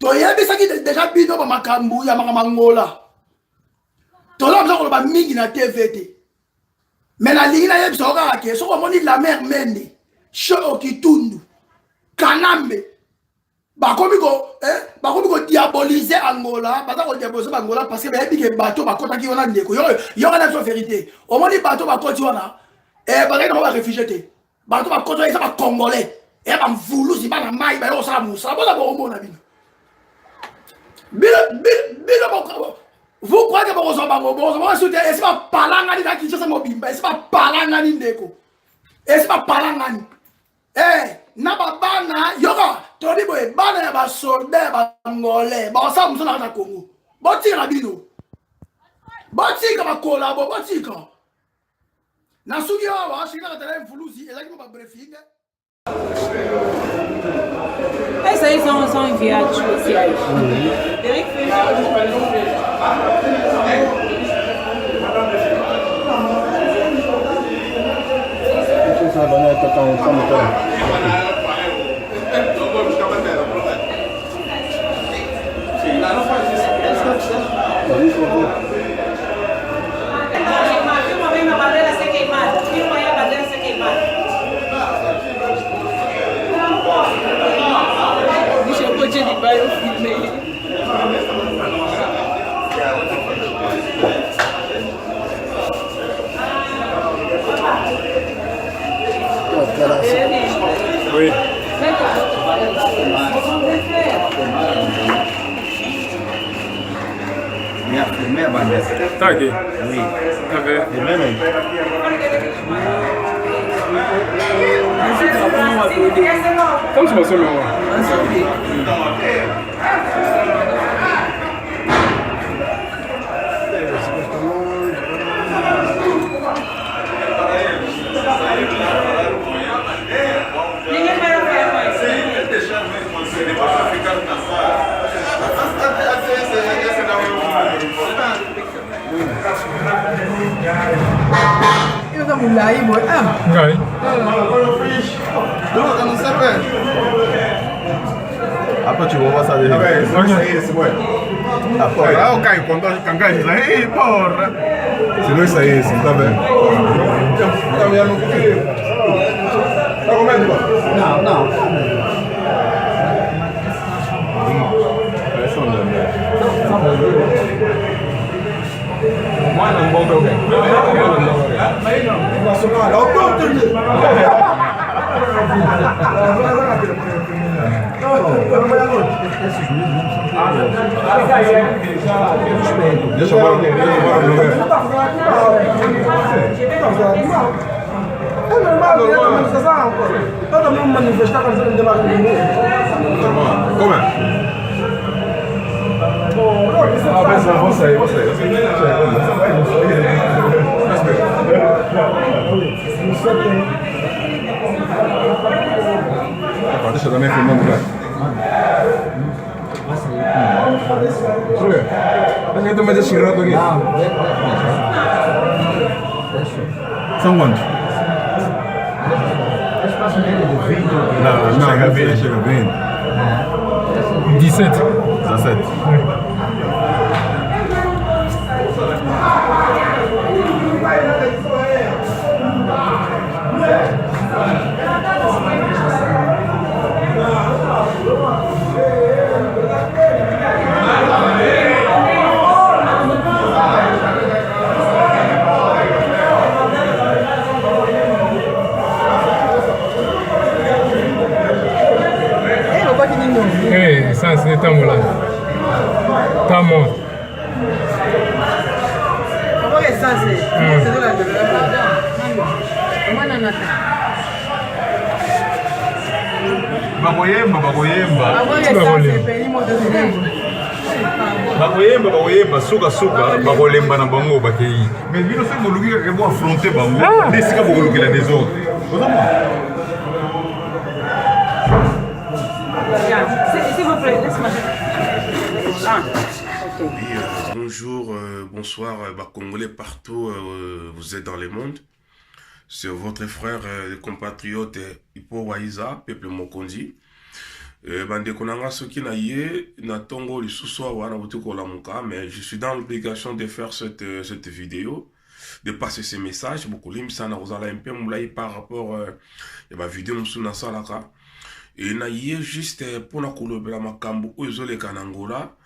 toyebisaki déjà bino bamakambu ya makamangola tolobisa koloba mingi na tv te me nalingi nayebisa okaka ke soki omoni la mer mende che okitundu kanambe bakomi kodiabolize angola baza kodiabolize bangola parce que bayebi ke bato bakotaki wana ndeko yoka na biso vérité omoni bato bakoti wana bazali nango barefugie te bato bakoti wana eza bacongolais bamvulusi bana mai bayo kosala mosala boza bokomona bino vous croyez que vous avez pas palangani na Kinshasa mobimba, c'est pas palangani ndeko. C'est pas palangani. Na babana yoka, todi boye bana ya ba soldat ba ngolais, ba sa musona na Congo. Botika bino. Botika ba collabo, botika. Na sugi wa shika ka tele mfulusi, ezaki ba briefing. Essa aí são enviados especiais. Eric fez eu filmei. Oui. Minha bandeira. Tá aqui. Oui. Tá vendo? É mesmo? Como se fosse o meu? Eu tô muito aí, boy. Ok. Après tu vois ça déjà. Ah, ok, quando a gente cai, aí, porra. Se não isso aí, tá bem. Tá vendo? Tá comendo? Não, não. Parece um nome. Mano, não vou ver o quê? Nacional, Deixa eu ver. É normal, é uma manifestação. Todo mundo manifestar quando você não tem mais ninguém. Como é? Deixa eu também filmando, cara. Mas eu tô mais desfigurado aqui. São quantos? Não, chega a 20. Chega a 20. 17. 17. Ça c'est là. T'as mort. Comment est-ce que c'est de la Bagoyemba. Agora é só, bakoyeba suka bakolemba na bango bakei mais bino soki boluki kaka bo affronter bango nde esika bokolukela des autres ozomona. S'il vous plaît, laisse-moi. Oui, bonjour, bonsoir, Congolais partout, vous êtes dans le monde. C'est votre frère, le compatriote Ipo Waiza, peuple Mokondi. Bande konanga soki na ye na tongo lisusu wana butuko la muka, mais je suis dans l'obligation de faire cette vidéo, de passer ces messages. Beaucoup limsana rozala un peu moulai par rapport à ma vidéo musuna salaka. Et na ye juste pour na kolobela makambo ozole kanangola.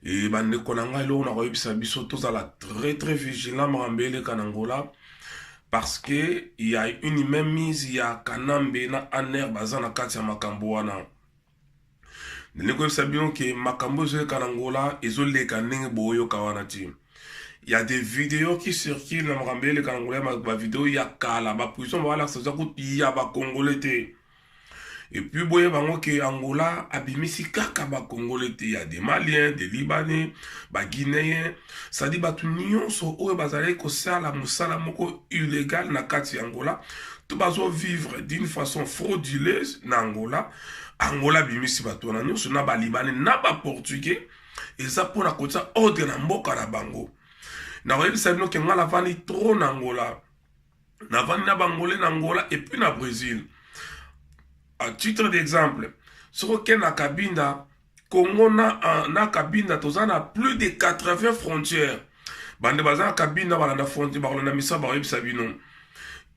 Et bande konanga ilo na koyebisa biso tozala très vigilant marambele kanangola. Parce que il y a une même mise, il y a kanambe na aner bazana kati ya makambo wana. Niko sabino que makambo zole kanangola ezole kanenge boyo kawanati. Il y a des vidéos qui circulent na marambele kanangola ma vidéo ya kala ba puissant wala ça kuti ya ba congolais te. Et puis boye bango ke Angola abimisi kaka ba congolais te, il y a des Maliens, des Libanais, ba Guinéens, ça dit batu nyonso oyo bazali ko sala musala moko illégal na kati Angola, tout bazo vivre d'une façon frauduleuse na Angola. Angola bimisi batu na nyonso na ba Libanais na ba Portugais, et ça pour na kota ordre na mboka na bango. Na rebi sabino ke ngala vani trop na Angola. Na vani na bangolais na Angola et puis na Brésil. À titre d'exemple, sur aucun Kabinda, Congo na Kabinda, tozana plus de 80 frontières. Bande bazana Kabinda, balana frontière, balana misa, barib sabino.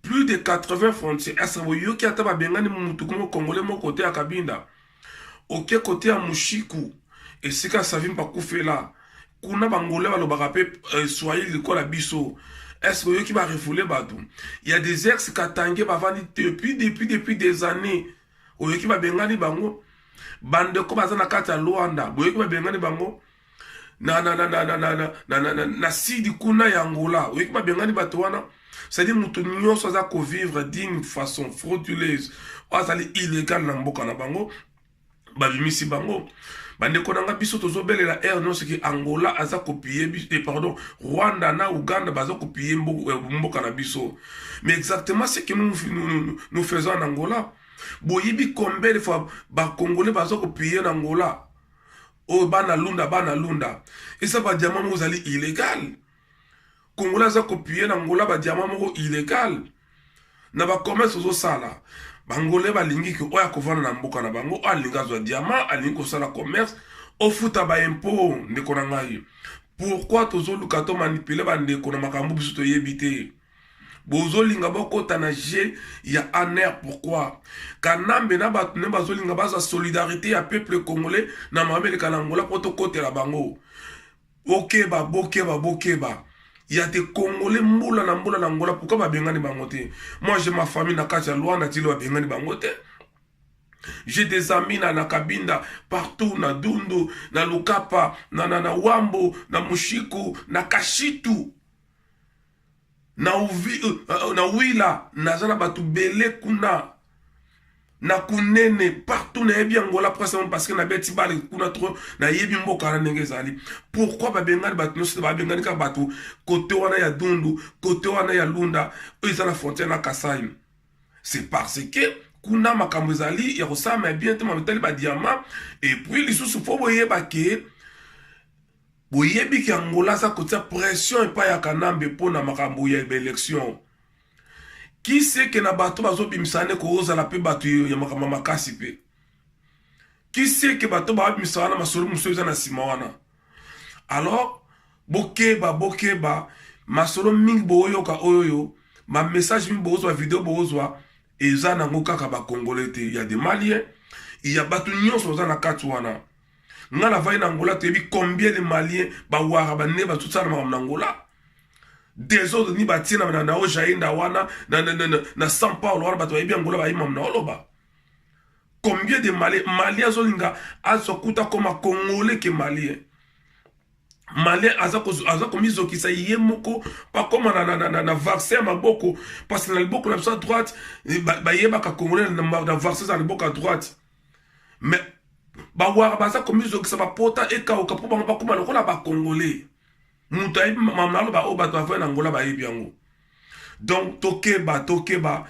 Plus de 80 frontières. Est-ce que vous yoki ataba bengani mumutukumo congolais mon côté à Kabinda? Ok côté à Mushiku. Et c'est quand ça vient pas couper là. Kuna bangolais va le barape soyez le quoi la biso. Est-ce que vous yoki va refouler badou? Il y a des ex-katangé bavani depuis des années. Oyoki ba bengani bango bande ko bazana kata Luanda oyoki ba bengani bango na sidi kuna ya Angola oyoki ba bengani bato wana c'est dire mutu nyonso za ko vivre d'une façon frauduleuse azali illégal na mboka na bango ba bimisi bango bande ko nanga biso tozobelela air non ce qui Angola aza copier pardon Rwanda na Uganda baza copier mboka na biso mais exactement ce que nous faisons en Angola. Boyibi combien de fois ba Congolais bazo copier en Angola. Oh bana lunda. Et ça ba diamant mo zali illégal. Congolais za copier en Angola ba diamant mo illégal. Na ba commerce zo sala. Bangolais ba lingi ki oya kovana na mboka na bango a linga zo diamant a lingi ko sala commerce o futa ba impôt ndeko na ngai. Pourquoi tozo lukato manipuler ba ndeko na makambu biso to yebite? Bozolinga bokota na je ya aner pourquoi kanambe na batu ne bazolinga baza solidarité ya peuple congolais na Amerika na Angola poto kote la bango bokeba il y a des Congolais mbula na Angola pourquoi ba bengani bango te? Moi j'ai ma famille na kati ya Luanda tilo ba bengani bango te. J'ai des amis na Kabinda partout na Dundu na Lukapa na Wambo na Mushiku na Kashitu na Wila nazana batu bele kuna na kunene partout na yebi Angola parce que na beti bale kuna trop na yebi mboka na ndenge zali. Pourquoi ba bengani batu nyonso ba bengani ka batu côté wana ya Dundu côté wana ya Lunda eza na frontière na Kasai? C'est parce que kuna makambo zali ya kosama bien te mametali ba diamant et puis lisusu fo boyeba ke boyebi ki Angola sa kotia pression et pas ya kanambe po na makambo ya élection. Qui sait que na bato bazo bimisane ko oza la pe bato ya makambo makasi pe? Qui sait que bato ba bimisana masolo musoza na simawana? Alors bokeba masolo mingi boyoka oyoyo ma message mingi bozwa vidéo bozwa eza nango kaka ba congolais te. Il y a des Maliens, il y a bato nyonso za na kati wana. Ngala vai na Angola tebi combien de Maliens ba wara ba ne ba tout ça na Angola. Des autres ni ba tina na Ojainda wana na São Paulo wana ba to ebi Angola ba imam na oloba. Combien de Maliens zolinga azokuta comme Congolais que Maliens. Malien azako mizo ki sa yemoko pas comme na vaccin maboko parce que na boko na sa droite ba yeba ka Congolais na vaccin na boko à droite. Mais bawara baza komizokisa bapota ekauka mpo bango bakóma lokola bacongolais moto ayebi mamnalo baoyo bato bavai na ngola bayebi yango. Donc tokeba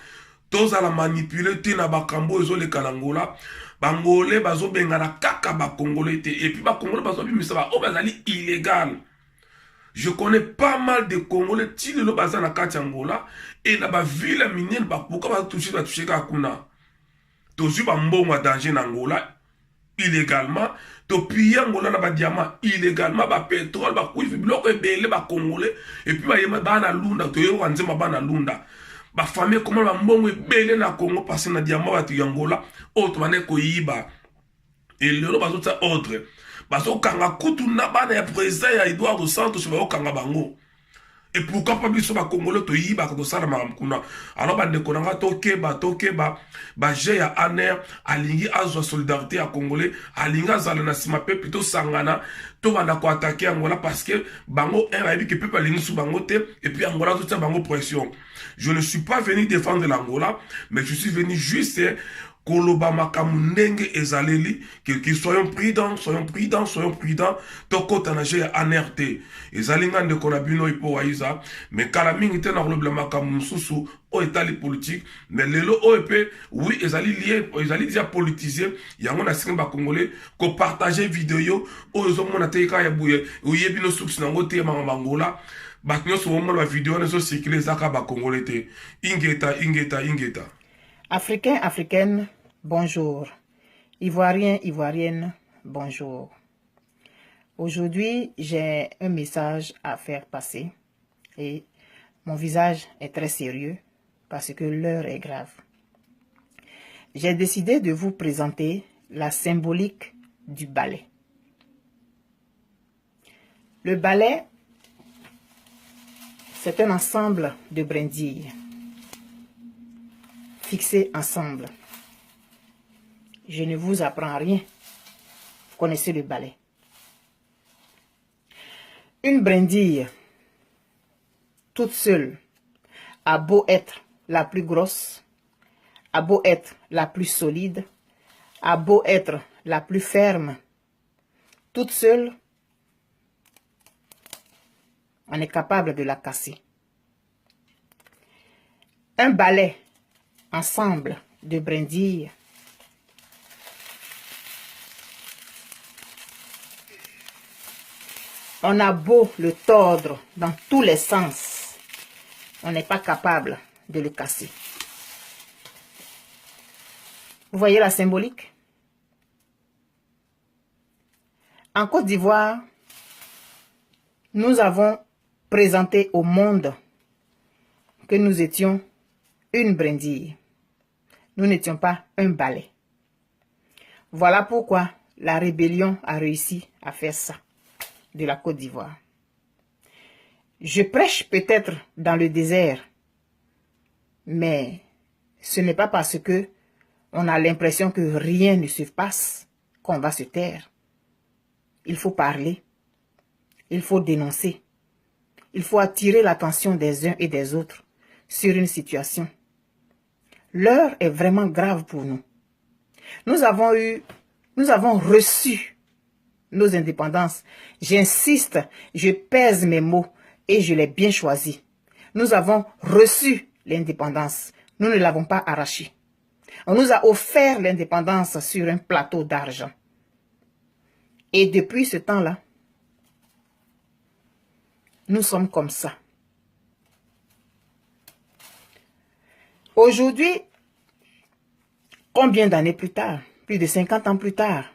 tozala manipule te na bakambo ezoleka na ngola. Bangolais bazobengana kaka bacongolais te, et puis bacongolais bazobimisa baoyo bazali illégal. Je connais pas mal de Congolais qui le bazar na kati Angola et na ba ville minière ba pourquoi ba toucher ka kuna. Tozu ba mbongo danger na Angola illégalement, to piller Angola na ba diamant illégalement, ba pétrole ba kuifi biloko ebele ba Congolais et puis ba yema ba na lunda to yo wanzema ba na lunda. Ba famille comment ba mbongo ebele na Congo passer na diamant ba tu Angola autre mané ko yiba. Et le bazo ta ordre. Baso kanga kutu na bana ya président ya Edouard Santos ba kanga bango. Et pourquoi pas biso ba Congolais to yiba ko sala maramkuna. Alors ba de konanga tokeba ba je ya aner alingi azwa solidarité ya Congolais alinga zala na sima pe plutôt sangana to banda ko attaquer Angola parce que bango un ayebi que peuple alingi sou bango te et puis Angola tout ça bango pression. Je ne suis pas venu défendre l'Angola mais je suis venu juste Koloba makamundenge ezaleli que soyons prudents toko tanaje anerte ezalinga de konabino ipo waiza mais kala mingi te na kolobla makamususu o etali politique mais lelo o epé oui ezali lié ezali dia politisé yango na singa congolais ko partager vidéo o ezomona te ka ya buye uyebi no source nango te mangola batnyo so mona vidéo na so circuler zaka ba congolais te ingeta. Africains, Africaines, bonjour. Ivoiriens, Ivoiriennes, bonjour. Aujourd'hui, j'ai un message à faire passer et mon visage est très sérieux parce que l'heure est grave. J'ai décidé de vous présenter la symbolique du balai. Le balai, c'est un ensemble de brindilles fixés ensemble. Je ne vous apprends rien. Vous connaissez le balai. Une brindille, toute seule, a beau être la plus grosse, a beau être la plus solide, a beau être la plus ferme, toute seule, on est capable de la casser. Un balai, ensemble de brindilles, on a beau le tordre dans tous les sens, on n'est pas capable de le casser. Vous voyez la symbolique? En Côte d'Ivoire, nous avons présenté au monde que nous étions une brindille. Nous n'étions pas un balai. Voilà pourquoi la rébellion a réussi à faire ça de la Côte d'Ivoire. Je prêche peut-être dans le désert, mais ce n'est pas parce que on a l'impression que rien ne se passe qu'on va se taire. Il faut parler, il faut dénoncer, il faut attirer l'attention des uns et des autres sur une situation. L'heure est vraiment grave pour nous. Nous avons reçu nos indépendances. J'insiste, je pèse mes mots et je l'ai bien choisi. Nous avons reçu l'indépendance. Nous ne l'avons pas arrachée. On nous a offert l'indépendance sur un plateau d'argent. Et depuis ce temps-là, nous sommes comme ça. Aujourd'hui, combien d'années plus tard, plus de 50 ans plus tard,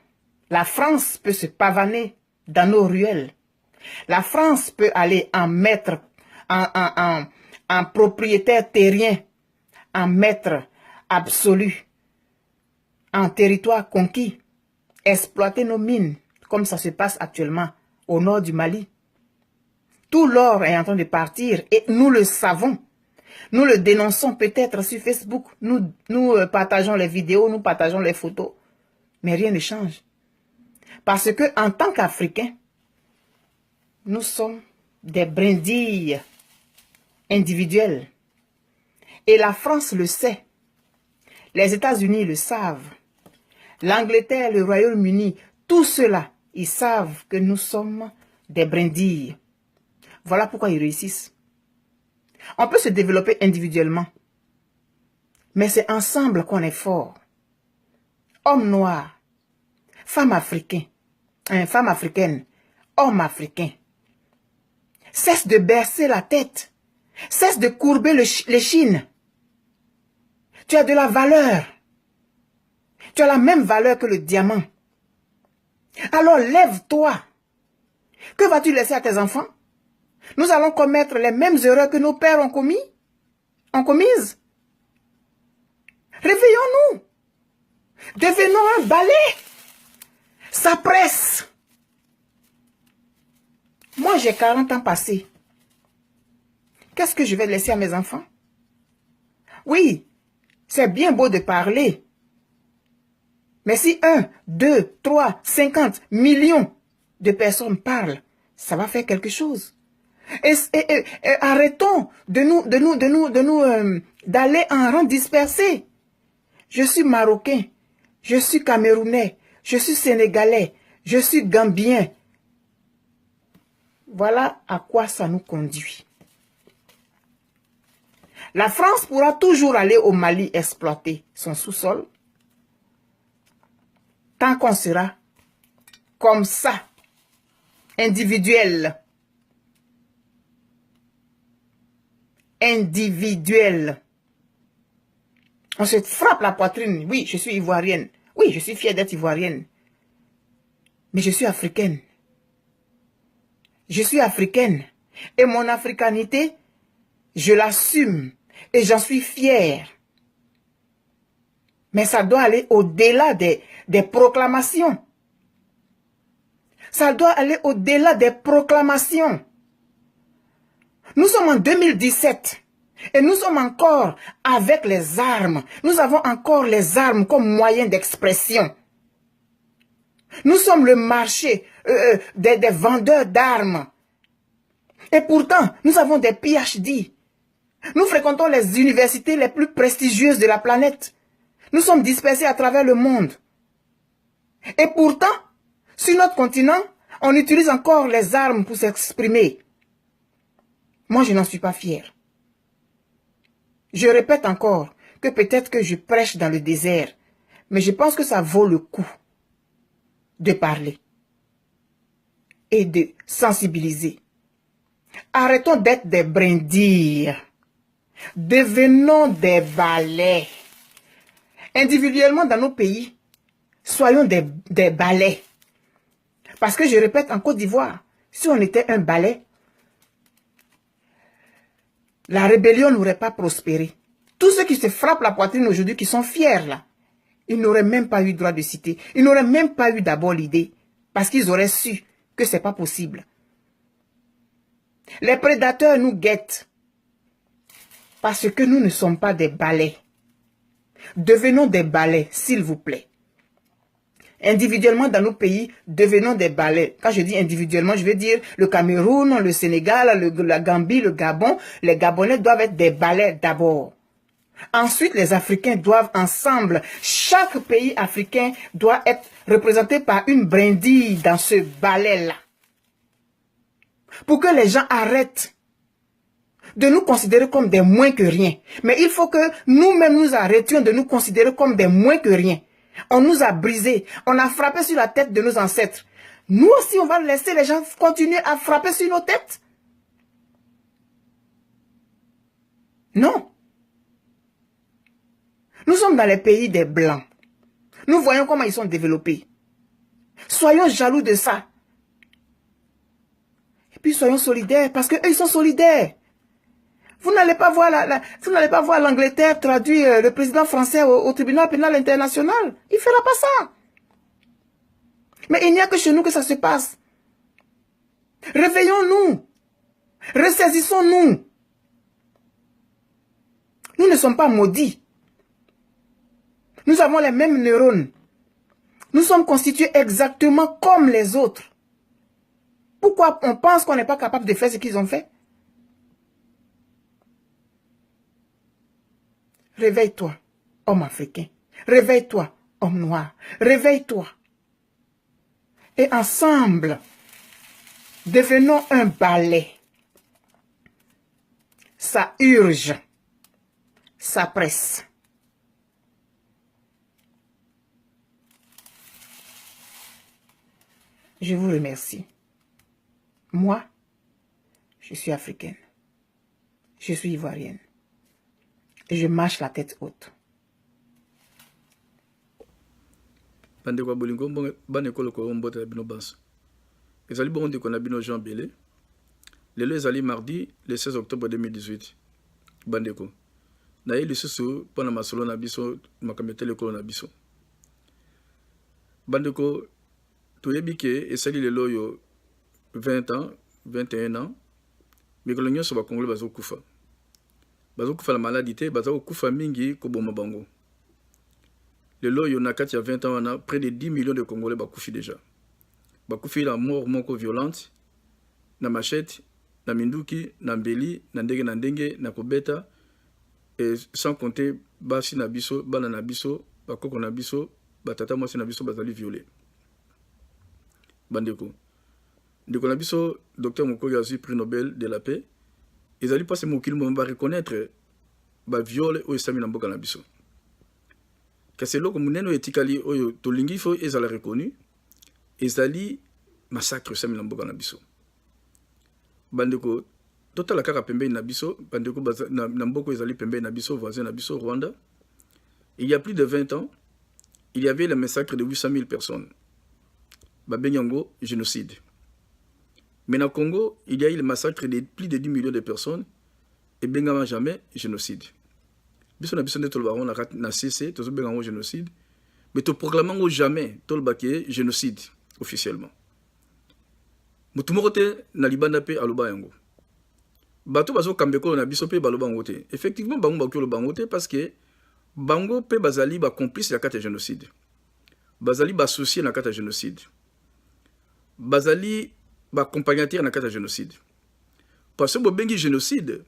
la France peut se pavaner dans nos ruelles. La France peut aller en maître, en propriétaire terrien, en maître absolu, en territoire conquis, exploiter nos mines, comme ça se passe actuellement au nord du Mali. Tout l'or est en train de partir et nous le savons. Nous le dénonçons peut-être sur Facebook. Nous partageons les vidéos, nous partageons les photos. Mais rien ne change. Parce que en tant qu'Africains, nous sommes des brindilles individuelles. Et la France le sait. Les États-Unis le savent. l'Angleterre, le Royaume-Uni, tout cela, ils savent que nous sommes des brindilles. Voilà pourquoi ils réussissent. On peut se développer individuellement, mais c'est ensemble qu'on est fort. Hommes noirs, femmes africaines, hommes africains. Cesse de baisser la tête. Cesse de courber les chines. Tu as de la valeur. Tu as la même valeur que le diamant. Alors lève-toi. Que vas-tu laisser à tes enfants? Nous allons commettre les mêmes erreurs que nos pères ont commises. Réveillons-nous. Devenons un balai. Ça presse. Moi, j'ai 40 ans passés. Qu'est-ce que je vais laisser à mes enfants? Oui, c'est bien beau de parler. Mais si 1, 2, 3, 50 millions de personnes parlent, ça va faire quelque chose. Et arrêtons d'aller en rang dispersé. Je suis marocain, je suis camerounais, je suis sénégalais, je suis gambien. Voilà à quoi ça nous conduit. La France pourra toujours aller au Mali exploiter son sous-sol tant qu'on sera comme ça, individuel. Individuel. On se frappe la poitrine. Oui, je suis ivoirienne. Oui, je suis fière d'être ivoirienne. Mais je suis africaine. Je suis africaine. Et mon africanité, je l'assume. Et j'en suis fière. Mais ça doit aller au-delà des proclamations. Ça doit aller au-delà des proclamations. Nous sommes en 2017 et nous sommes encore avec les armes. Nous avons encore les armes comme moyen d'expression. Nous sommes le marché des vendeurs d'armes. Et pourtant, nous avons des PhD. Nous fréquentons les universités les plus prestigieuses de la planète. Nous sommes dispersés à travers le monde. Et pourtant, sur notre continent, on utilise encore les armes pour s'exprimer. Moi, je n'en suis pas fier. Je répète encore que peut-être que je prêche dans le désert, mais je pense que ça vaut le coup de parler et de sensibiliser. Arrêtons d'être des brindilles. Devenons des balais. Individuellement dans nos pays, soyons des balais. Parce que je répète, en Côte d'Ivoire, si on était un balai, la rébellion n'aurait pas prospéré. Tous ceux qui se frappent la poitrine aujourd'hui, qui sont fiers là, ils n'auraient même pas eu droit de citer. Ils n'auraient même pas eu d'abord l'idée. Parce qu'ils auraient su que ce n'est pas possible. Les prédateurs nous guettent. Parce que nous ne sommes pas des balais. Devenons des balais, s'il vous plaît. Individuellement dans nos pays, devenons des balais. Quand je dis individuellement, je veux dire le Cameroun, le Sénégal, la Gambie, le Gabon. Les Gabonais doivent être des balais d'abord. Ensuite, les Africains doivent ensemble. Chaque pays africain doit être représenté par une brindille dans ce balai-là. Pour que les gens arrêtent de nous considérer comme des moins que rien. Mais il faut que nous-mêmes nous arrêtions de nous considérer comme des moins que rien. On nous a brisés, on a frappé sur la tête de nos ancêtres. Nous aussi, on va laisser les gens continuer à frapper sur nos têtes? Non. Nous sommes dans les pays des Blancs. Nous voyons comment ils sont développés. Soyons jaloux de ça. Et puis soyons solidaires, parce qu'eux, ils sont solidaires. Vous n'allez pas voir l'Angleterre traduire le président français au tribunal pénal international. Il ne fera pas ça. Mais il n'y a que chez nous que ça se passe. Réveillons-nous. Ressaisissons-nous. Nous ne sommes pas maudits. Nous avons les mêmes neurones. Nous sommes constitués exactement comme les autres. Pourquoi on pense qu'on n'est pas capable de faire ce qu'ils ont fait? Réveille-toi, homme africain. Réveille-toi, homme noir, réveille-toi. Et ensemble, devenons un balai. Ça urge, ça presse. Je vous remercie. Moi, je suis africaine. Je suis ivoirienne. Et je marche la tête haute. Bandeko bolingo ban ekolo ko mbota bino banso. Ezali bon de kona bino Jean Belé. Lelo ezali mardi le 16 octobre 2018. Bandeko. Na ye lisusu pona masolo na biso makamete lekolo na biso. Bandeko toyebi ke esali lelo yo 20 ans, 21 ans. Mikolo nyonso ba Congolais bazokufa. Bazokufa la maladie te, bazokufa mingi ko boma bango. Lelo yo nakati ya 20 ans wana près de 10 millions de Congolais bakufi déjà. Bakufi la mort moko violente na machette, na minduki, na mbeli, na ndenge na kobeta et sans compter basi na biso, bana na biso, bakoko na biso, batata mwasi na biso bazali violé. Bandeko. Ndeko na biso docteur Mukwege azui prix Nobel de la paix. Ils allaient passer mon kilo ba reconnaître ba viol o esami na mboka na biso. Kasi loko muneno etikali oyo tolingi fo ezala reconnu. Ezali massacre sami na mboka na biso. Bandeko total kaka pembe na biso, bandeko na mboko ezali pembe na biso voisin na biso Rwanda. Il y a plus de 20 ans, il y avait le massacre de 800 000 personnes. Babenyango génocide. Mais au Congo, il y a eu le massacre de plus de 10 millions de personnes et Bengama jamais génocide. Biso na biso ne tolbaron na cessé, tozo Bengango génocide, mais to proclamons jamais tolbaké génocide officiellement. Mutumorote na libanda pe aloba yango. Bato bazo kambeko na biso pe baloba ngote. Effectivement bango bakolo bangote parce que bango pe bazali ba complice la carte génocide. Bazali ba associé na carte génocide. Bazali accompagnateur dans le cas de génocide. Parce que si vous génocide,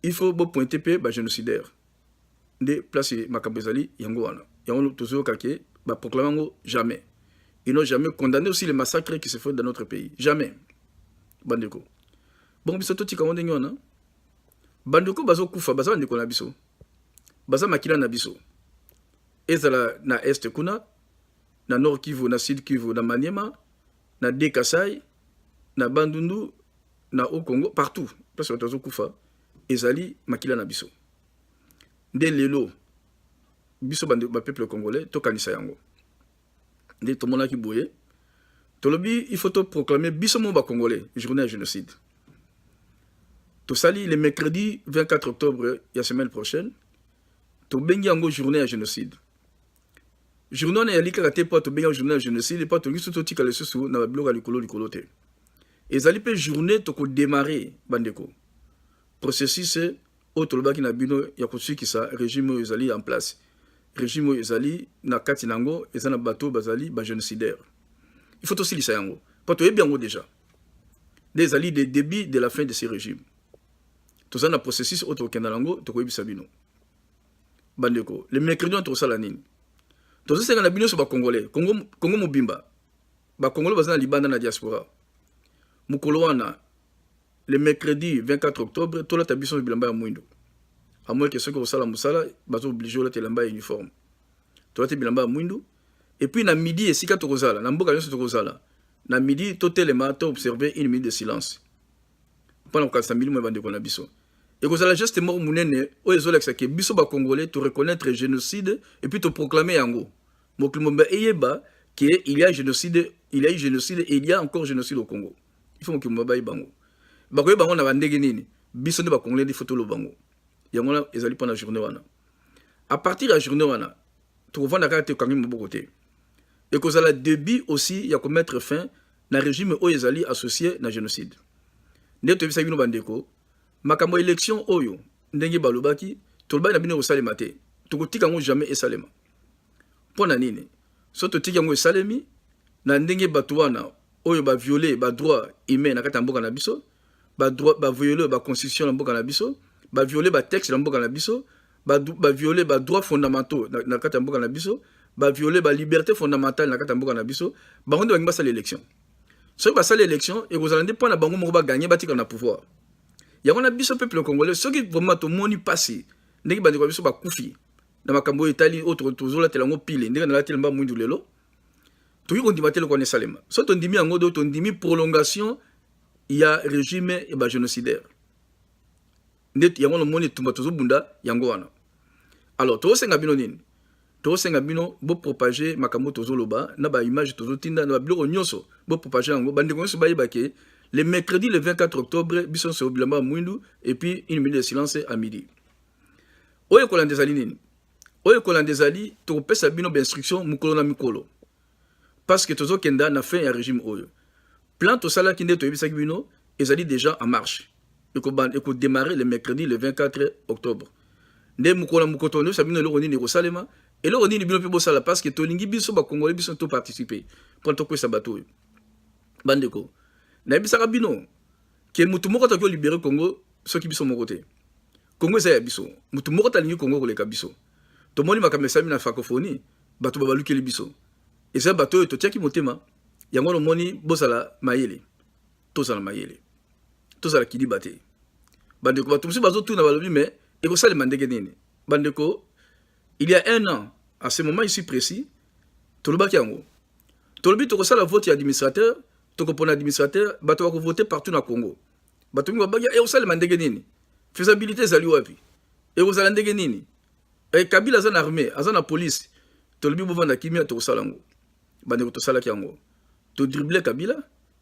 il faut pointer le génocidaire. De place Makabezali, Yangoana. Yango toujours kake, proclamant jamais. Ils n'ont jamais condamné aussi les massacres qui se font dans notre pays. Jamais. Bandeko. Bon, bisoto tika wonde nyona. Bandeko bazo kufa, baza ndeko na biso. Baza makila na biso. Ezala na est kuna, na nord Kivu, na sud Kivu, na Maniema, na Dekasai, na Bandundu, na au Congo, partout, parce que tozo kufa, ezali makila na biso. Nde lelo, biso bande ba peuple congolais, tokanisa yango. Nde tomona ki boye, tolobi, il faut proclamer biso mo ba congolais, journée à génocide. To sali le mercredi 24 octobre, la semaine prochaine, to bengi yango journée à génocide. Journée na yalika te pa to bengi journée à génocide, et pas to gisu to tika le susu na bloga likolo te. Ezali pe journée toko démarrer bandeko. Processus otolobaki na bino ya kosuki sa régime ezali en place. Régime ezali na kati nango ezana bato bazali ba génocidaire. Il faut aussi lisa yango. Pas to yebi yango déjà. Des alliés des débuts de la fin de ce régime. Tout ça na processus otokenda nango toko yebi sabino. Bandeko, le mercredi on sala nini. Tout ça c'est na bino so ba congolais, Congo mobimba. Ba congolais bazana libanda na diaspora. Mukolowana, le mercredi 24 octobre, tout le tabiso bilamba ya mwindo. À moins que ceux qui ont sala musala, bazo obligé le telamba uniforme. Tout le bilamba ya mwindo. Et puis na midi et sika tokozala, na mboka nyonso tokozala. Na midi to telema to observer une minute de silence. Pendant que ça milimo bande kona biso. Et kozala juste mort munene o ezolexa ke biso ba congolais to reconnaître génocide et puis to proclamer yango. Moklumba eyeba que il y a génocide, il y a eu génocide et il y a encore génocide au Congo. Il faut que nous baille bango. Bakoye bango na bandege nini. Biso ne ba congolais di photo lo bango. Yango na ezali pendant journée wana. À partir de la journée wana, to vendre carte kangi moboko te. Et kozala début aussi ya ko mettre fin na régime o ezali associé na génocide. Neto bisa bino bandeko, makambo élection oyo ndenge balobaki, tolba na bino osalema te. Tokotika ngo jamais esalema. Pona nini? So totika ngo esalemi na ndenge bato wana oyo ba violer ba droit humain na kata mboka na biso, ba droit ba violer ba constitution na mboka na biso, ba violer ba texte na mboka na biso, ba violer ba droits fondamentaux na kata mboka na biso, ba violer ba liberté fondamentale na kata mboka na biso bango nde bangi basala élection soki basala élection ekozala nde mpona bango moko baganye batika na pouvoir yango na biso peuple congolais soki vraiment tomoni pasi ndenge bandeko biso bakufi na makambo etali autre tozolatela yango pile ndenge nalatela mba mwindu lelo toki kondima te lokwane salema so tondimi yango do tondimi prolongation ya régime et ba génocidaire nde yango lomoni tumba tozobunda yango wana alors tosenga bino nini tosenga bino bo propager makambo tozoloba na ba image tozotinda na ba biloko nyonso bo propager yango bandeko nyonso bayeba ke le mercredi le 24 octobre biso se obilamba mwindu et puis une minute de silence à midi oyo kolanda ezali nini oyo kolanda ezali tokopesa bino bainstruction mokolo na mikolo parce que tozokenda na fin ya régime oyo plan tosalaki nde toyebisaki bino ezali déjà en marche ekodémarrer le mercredi le 24 octobre nde mokolo na mokoto nde sabino eloko nini ekosalema eloko nini bino mpe bosala parce que tolingi biso bakongole biso to participer mpona tokwesa bato oyo bandeko nayebisaka bino ke mutu moko toki olibere Congo soki biso moko te Congo eza ya biso mutu moko talingi Congo koleka biso tomoni makambo esami na francophonie bato babalukeli biso eza bato oyo totiaki motema yango nomoni bozala mayele tozala mayele tozala kiliba te bandeko bato mosusu bazotuna balobi mais ekosalema ndenge nini bandeko il y a un an à ce moment ici précis tolobaki yango tolobi tokosala vote ya administrateur tokopona administrateur bato bakovote partout na Congo bato mingi babaki ekosalema ndenge nini faisabilité ezali wapi ekozala ndenge nini Kabila aza na armée aza na police tolobi bovanda kimia tokosala yango bandeko tosalaki yango to dribbler Kabila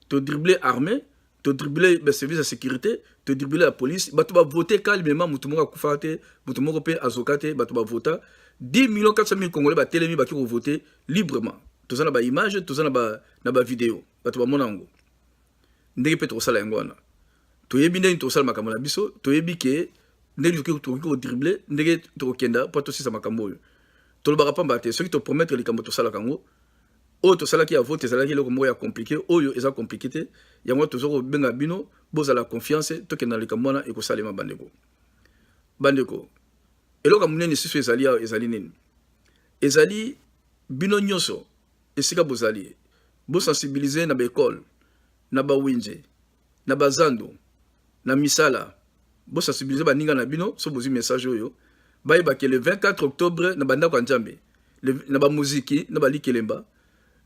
to dribbler armée to dribbler le service de sécurité to dribbler la police bato ba voter calmement mutu moko akufa te mutu moko pe azoka te bato ba vota 10 400 000 congolais ba telemi ba ki ko voter librement tozana ba image tozana ba vidéo bato ba mona ngo ndenge pe tokosala yango wana toyebi ndenge tokosala makambo na biso toyebi ke ndenge tokoki ko dribbler ndenge tokokenda po tosisa makambo oyo tolobaka pamba te soki to promettre likambo tosala kango oyo tosalaki ya vote ezalaki eloko moko ya compliqué oyo eza compliqué te yango tozokobenga bino bozala confiance tokenda na likambo wana ekosalema bandeko eloko monene lisusu ezali awa ezali nini ezali bino nyonso esika bozali bosensibilize na baekole na bawinje na bazando na misala bosensibilize baninga na bino so bozwi message oyo bayebake le 24 octobre na bandako ya nzambe na bamuziki na balikelemba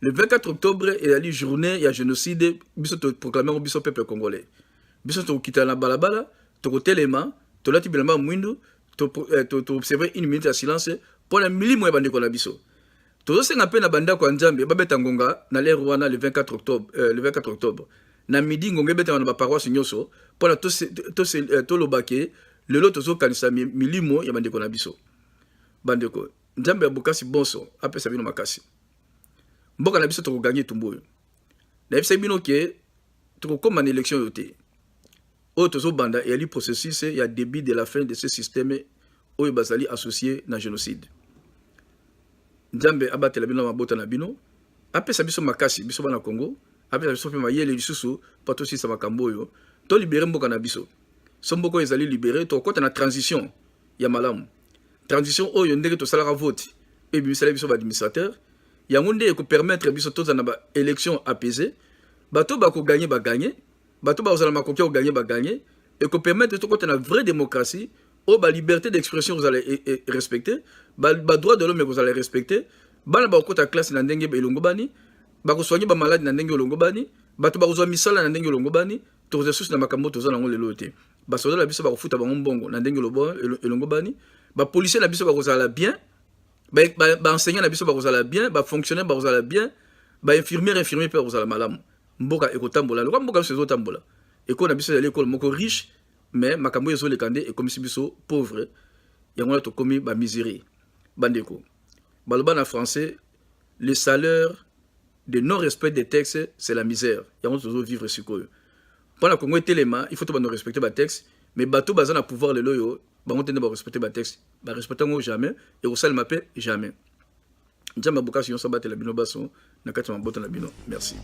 le 24 octobre ezali journée ya génocide biso proclamer biso peuple congolais biso tokita na balabala tokotelema tolati bilamba mwindu to observer une minute de silence pour la milimo ya bandeko na biso tozosenga pe na bandako ya nzambe babeta ngonga na l'air wana le 24 octobre na midi ngonga beta na ba paroisse nyonso pour la to lobake lelo tozokanisa milimo ya bandeko na biso bandeko nzambe ya bokasi bonso apesa bino makasi mboka na biso tokoganye tumbu oyo nayebisa bino ke tokokoma na élection oyo te oyo tozobanda eyali processus ya début de la fin de ce système oyo bazali associé na génocide nzambe abatela bino na mabota na bino apesa biso makasi biso bana Congo apesa biso mpe mayele lisusu po tosisa makambo oyo tolibere mboka na biso so mboka oyo ezali libere tokokota na transition ya malamu transition oyo ndenge tosalaka vote ebimisala biso baadministrateur yango nde ekopermettre biso tozala na baélection apaisée bato bakoganye baganye bato bazala makoki okoganye baganye ekopermettre tokota na vraie démocratie oyo baliberté d'expression kozala respecté badroit de l'homme ekozala respecté bana bakokota classe na ndenge elongo bani bakosoigne bamaladi na ndenge elongo bani bato bakozwa misala na ndenge elongo bani tokozala susu na makambo toza nango lelo te basoda na biso bakofuta bango mbongo na ndenge elongo bani bapolisier na biso bakozala bien baenseignant na biso bakozala bien bafonctionnaire bakozala bien bainfirmière mpe bakozala malamu mboka ekotambola lokwa mboka biso ezotambola ekolo na biso ezali ekolo moko riche mais makambo oyo ezoleka nde ekomisi biso pauvre yango wana tokomi bamisérie bandeko baloba na français le salaire de non respect des textes c'est la misère yango tozovivre sikoyo mpona kongo etelema il faut tobano respecter batexte mais bato baza na pouvoir lelo oyo bango te nde barespecte batexte barespecte yango jamais ekosalema mpe jamais nzambe abokasi nyonso abatela bino baso na kati ya mabota na bino merci.